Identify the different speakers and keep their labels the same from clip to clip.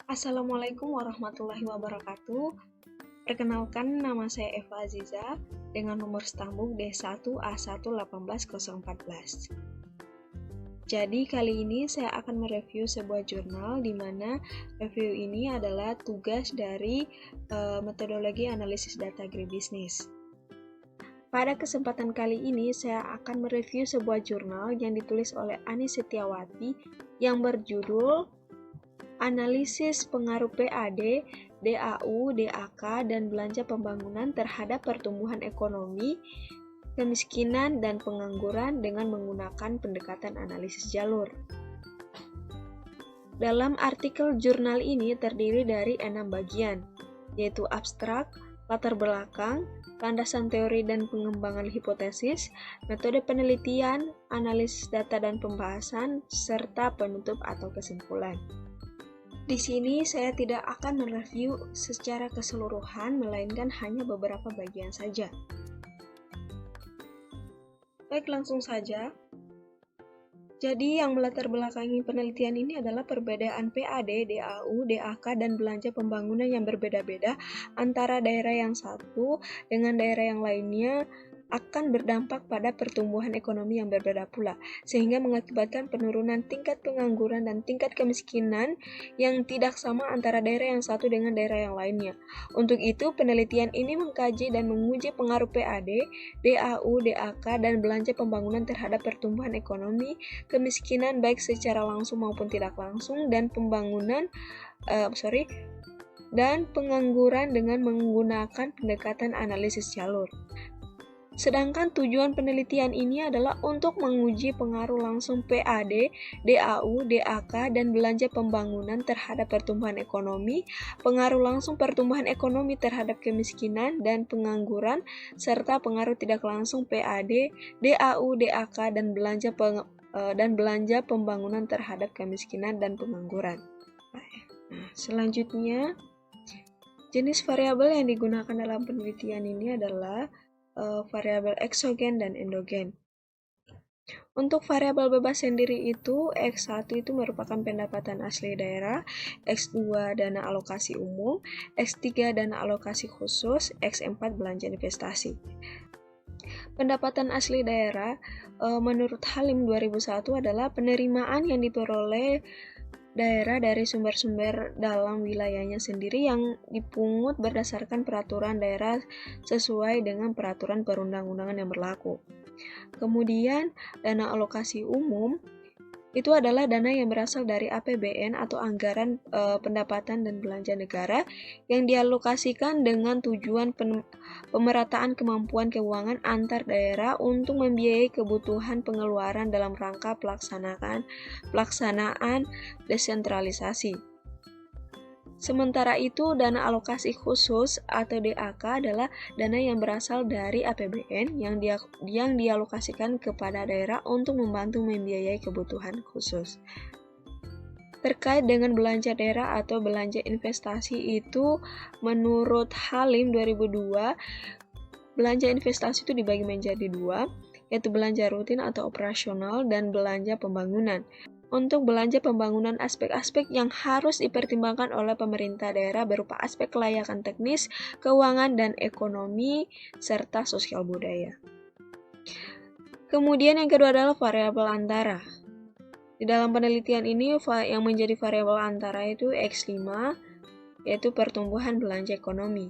Speaker 1: Assalamualaikum warahmatullahi wabarakatuh. Perkenalkan, nama saya Eva Aziza dengan nomor stambuk D1A1180114. Jadi kali ini saya akan mereview sebuah jurnal di mana review ini adalah tugas dari metodologi analisis data agribisnis. Pada kesempatan kali ini saya akan mereview sebuah jurnal yang ditulis oleh Ani Setiawati yang berjudul Analisis Pengaruh PAD, DAU, DAK, dan Belanja Pembangunan terhadap Pertumbuhan Ekonomi, Kemiskinan, dan Pengangguran dengan menggunakan pendekatan analisis jalur. Dalam artikel jurnal ini terdiri dari 6 bagian, yaitu abstrak, latar belakang, landasan teori dan pengembangan hipotesis, metode penelitian, analisis data dan pembahasan, serta penutup atau kesimpulan. Di sini saya tidak akan mereview secara keseluruhan, melainkan hanya beberapa bagian saja. Baik, langsung saja. Jadi yang melatar belakangi penelitian ini adalah perbedaan PAD, DAU, DAK, dan belanja pembangunan yang berbeda-beda antara daerah yang satu dengan daerah yang lainnya akan berdampak pada pertumbuhan ekonomi yang berbeda pula, sehingga mengakibatkan penurunan tingkat pengangguran dan tingkat kemiskinan yang tidak sama antara daerah yang satu dengan daerah yang lainnya. Untuk itu, penelitian ini mengkaji dan menguji pengaruh PAD, DAU, DAK, dan belanja pembangunan terhadap pertumbuhan ekonomi, kemiskinan baik secara langsung maupun tidak langsung, dan dan pengangguran dengan menggunakan pendekatan analisis jalur. Sedangkan tujuan penelitian ini adalah untuk menguji pengaruh langsung PAD, DAU, DAK, dan belanja pembangunan terhadap pertumbuhan ekonomi, pengaruh langsung pertumbuhan ekonomi terhadap kemiskinan dan pengangguran, serta pengaruh tidak langsung PAD, DAU, DAK, dan belanja pembangunan terhadap kemiskinan dan pengangguran. Selanjutnya, jenis variabel yang digunakan dalam penelitian ini adalah variabel eksogen dan endogen. Untuk variabel bebas sendiri itu, X1 itu merupakan pendapatan asli daerah, X2 dana alokasi umum, X3 dana alokasi khusus, X4 belanja investasi. Pendapatan asli daerah menurut Halim 2001 adalah penerimaan yang diperoleh daerah dari sumber-sumber dalam wilayahnya sendiri yang dipungut berdasarkan peraturan daerah sesuai dengan peraturan perundang-undangan yang berlaku. Kemudian, dana alokasi umum itu adalah dana yang berasal dari APBN atau anggaran pendapatan dan belanja negara yang dialokasikan dengan tujuan pemerataan kemampuan keuangan antar daerah untuk membiayai kebutuhan pengeluaran dalam rangka pelaksanaan desentralisasi. Sementara itu, dana alokasi khusus atau DAK adalah dana yang berasal dari APBN yang dialokasikan kepada daerah untuk membantu membiayai kebutuhan khusus. Terkait dengan belanja daerah atau belanja investasi itu, menurut Halim 2002, belanja investasi itu dibagi menjadi dua, yaitu belanja rutin atau operasional dan belanja pembangunan. Untuk belanja pembangunan, aspek-aspek yang harus dipertimbangkan oleh pemerintah daerah berupa aspek kelayakan teknis, keuangan, dan ekonomi, serta sosial budaya. Kemudian yang kedua adalah variabel antara. Di dalam penelitian ini, yang menjadi variabel antara itu X5, yaitu pertumbuhan belanja ekonomi.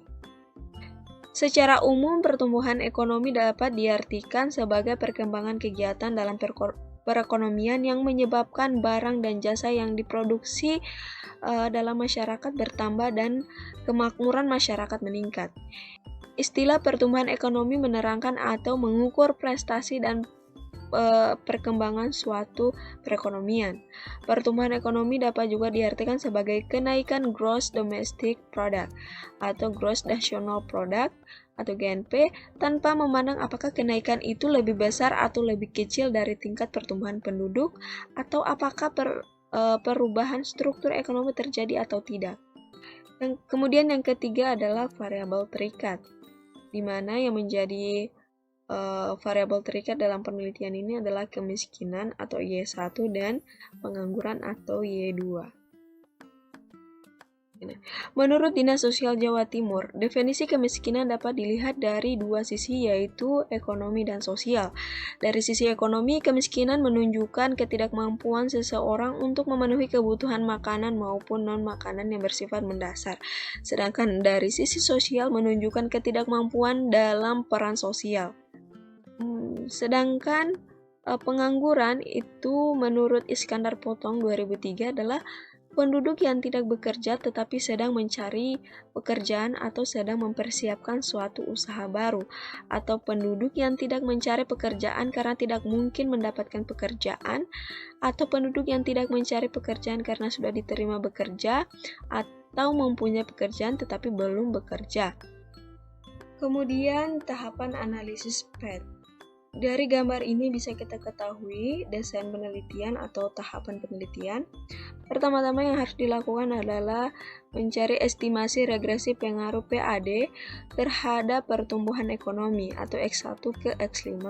Speaker 1: Secara umum, pertumbuhan ekonomi dapat diartikan sebagai perkembangan kegiatan dalam perekonomian yang menyebabkan barang dan jasa yang diproduksi dalam masyarakat bertambah dan kemakmuran masyarakat meningkat. Istilah pertumbuhan ekonomi menerangkan atau mengukur prestasi dan perkembangan suatu perekonomian. Pertumbuhan ekonomi dapat juga diartikan sebagai kenaikan Gross Domestic Product atau Gross National Product atau GNP tanpa memandang apakah kenaikan itu lebih besar atau lebih kecil dari tingkat pertumbuhan penduduk atau apakah perubahan struktur ekonomi terjadi atau tidak. Dan kemudian yang ketiga adalah variabel terikat, di mana yang menjadi variabel terikat dalam penelitian ini adalah kemiskinan atau Y1 dan pengangguran atau Y2. Menurut Dinas Sosial Jawa Timur, definisi kemiskinan dapat dilihat dari dua sisi, yaitu ekonomi dan sosial. Dari sisi ekonomi, kemiskinan menunjukkan ketidakmampuan seseorang untuk memenuhi kebutuhan makanan maupun non-makanan yang bersifat mendasar. Sedangkan dari sisi sosial menunjukkan ketidakmampuan dalam peran sosial. Sedangkan pengangguran itu menurut Iskandar Potong 2003 adalah penduduk yang tidak bekerja tetapi sedang mencari pekerjaan atau sedang mempersiapkan suatu usaha baru, atau penduduk yang tidak mencari pekerjaan karena tidak mungkin mendapatkan pekerjaan, atau penduduk yang tidak mencari pekerjaan karena sudah diterima bekerja atau mempunyai pekerjaan tetapi belum bekerja. Kemudian tahapan analisis PET. Dari gambar ini bisa kita ketahui desain penelitian atau tahapan penelitian. Pertama-tama yang harus dilakukan adalah mencari estimasi regresi pengaruh PAD terhadap pertumbuhan ekonomi atau X1 ke X5.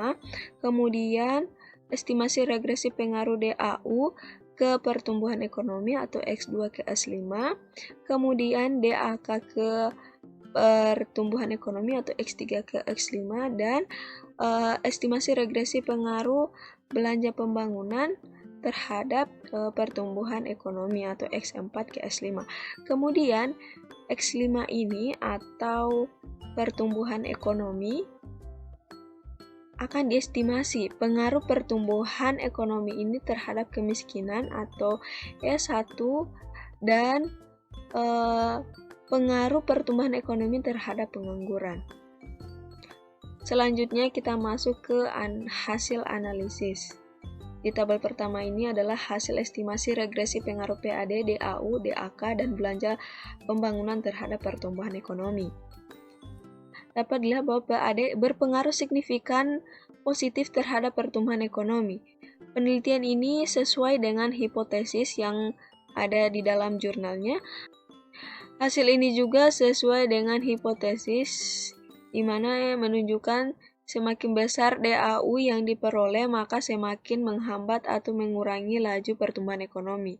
Speaker 1: Kemudian estimasi regresi pengaruh DAU ke pertumbuhan ekonomi atau X2 ke S5. Kemudian DAK ke pertumbuhan ekonomi atau X3 ke X5, dan estimasi regresi pengaruh belanja pembangunan terhadap pertumbuhan ekonomi atau X4 ke S5. Kemudian X5 ini atau pertumbuhan ekonomi akan diestimasi pengaruh pertumbuhan ekonomi ini terhadap kemiskinan atau S1 dan pengaruh pertumbuhan ekonomi terhadap pengangguran. Selanjutnya kita masuk ke hasil analisis. Di tabel pertama ini adalah hasil estimasi regresi pengaruh PAD, DAU, DAK, dan belanja pembangunan terhadap pertumbuhan ekonomi. Dapat dilihat bahwa PAD berpengaruh signifikan positif terhadap pertumbuhan ekonomi. Penelitian ini sesuai dengan hipotesis yang ada di dalam jurnalnya. Hasil ini juga sesuai dengan hipotesis di mana menunjukkan semakin besar DAU yang diperoleh, maka semakin menghambat atau mengurangi laju pertumbuhan ekonomi.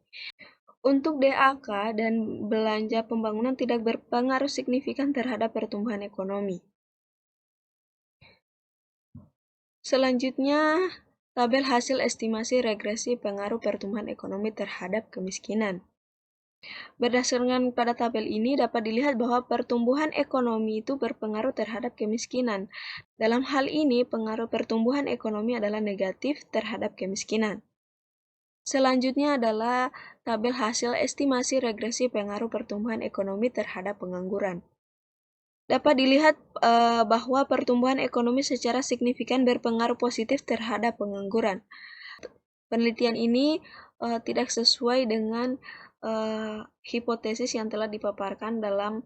Speaker 1: Untuk DAK dan belanja pembangunan tidak berpengaruh signifikan terhadap pertumbuhan ekonomi. Selanjutnya, tabel hasil estimasi regresi pengaruh pertumbuhan ekonomi terhadap kemiskinan. Berdasarkan pada tabel ini dapat dilihat bahwa pertumbuhan ekonomi itu berpengaruh terhadap kemiskinan. Dalam hal ini, pengaruh pertumbuhan ekonomi adalah negatif terhadap kemiskinan. Selanjutnya adalah tabel hasil estimasi regresi pengaruh pertumbuhan ekonomi terhadap pengangguran. Dapat dilihat bahwa pertumbuhan ekonomi secara signifikan berpengaruh positif terhadap pengangguran. Penelitian ini tidak sesuai dengan hipotesis yang telah dipaparkan dalam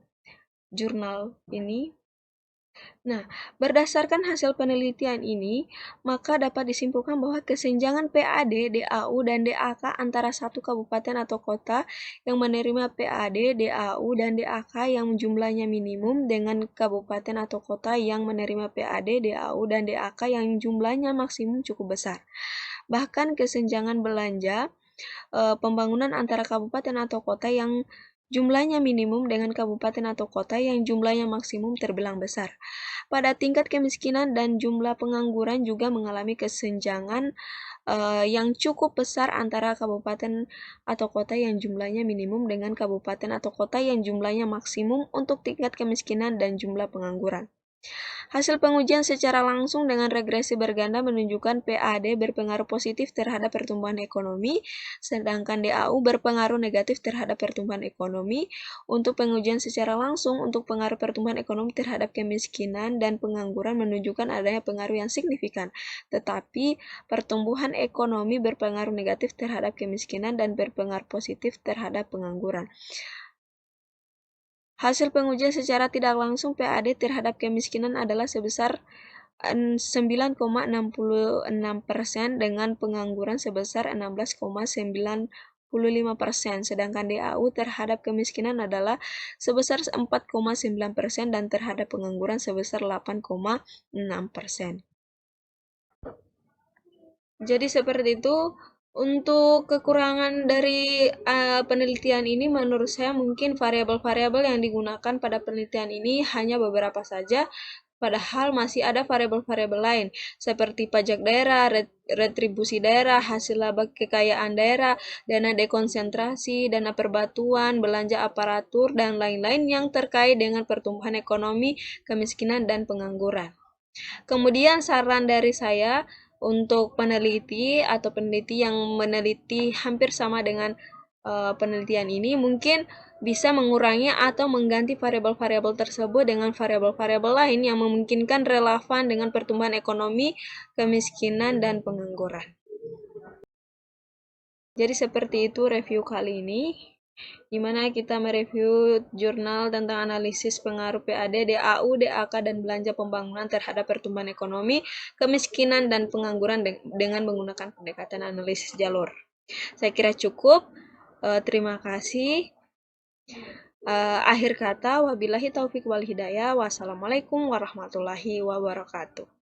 Speaker 1: jurnal ini. Nah, berdasarkan hasil penelitian ini, maka dapat disimpulkan bahwa kesenjangan PAD, DAU, dan DAK antara satu kabupaten atau kota yang menerima PAD, DAU, dan DAK yang jumlahnya minimum dengan kabupaten atau kota yang menerima PAD, DAU, dan DAK yang jumlahnya maksimum cukup besar. Bahkan kesenjangan belanja pembangunan antara kabupaten atau kota yang jumlahnya minimum dengan kabupaten atau kota yang jumlahnya maksimum terbilang besar. Pada tingkat kemiskinan dan jumlah pengangguran juga mengalami kesenjangan yang cukup besar antara kabupaten atau kota yang jumlahnya minimum dengan kabupaten atau kota yang jumlahnya maksimum untuk tingkat kemiskinan dan jumlah pengangguran. Hasil pengujian secara langsung dengan regresi berganda menunjukkan PAD berpengaruh positif terhadap pertumbuhan ekonomi, sedangkan DAU berpengaruh negatif terhadap pertumbuhan ekonomi. Untuk pengujian secara langsung untuk pengaruh pertumbuhan ekonomi terhadap kemiskinan dan pengangguran menunjukkan adanya pengaruh yang signifikan, tetapi pertumbuhan ekonomi berpengaruh negatif terhadap kemiskinan dan berpengaruh positif terhadap pengangguran. Hasil pengujian secara tidak langsung PAD terhadap kemiskinan adalah sebesar 9,66% dengan pengangguran sebesar 16,95%, sedangkan DAU terhadap kemiskinan adalah sebesar 4,9% dan terhadap pengangguran sebesar 8,6%. Jadi seperti itu Untuk kekurangan dari penelitian ini menurut saya mungkin variabel-variabel yang digunakan pada penelitian ini hanya beberapa saja, padahal masih ada variabel-variabel lain seperti pajak daerah, retribusi daerah, hasil laba kekayaan daerah, dana dekonsentrasi, dana perbatuan, belanja aparatur, dan lain-lain yang terkait dengan pertumbuhan ekonomi, kemiskinan, dan pengangguran. Kemudian saran dari saya untuk peneliti yang meneliti hampir sama dengan penelitian ini mungkin bisa mengurangi atau mengganti variabel-variabel tersebut dengan variabel-variabel lain yang memungkinkan relevan dengan pertumbuhan ekonomi, kemiskinan, dan pengangguran. Jadi seperti itu review kali ini, di mana kita mereview jurnal tentang analisis pengaruh PAD, DAU, DAK, dan belanja pembangunan terhadap pertumbuhan ekonomi, kemiskinan, dan pengangguran dengan menggunakan pendekatan analisis jalur. Saya kira cukup. Terima kasih. Akhir kata, wabillahi taufik wal hidayah. Wassalamualaikum warahmatullahi wabarakatuh.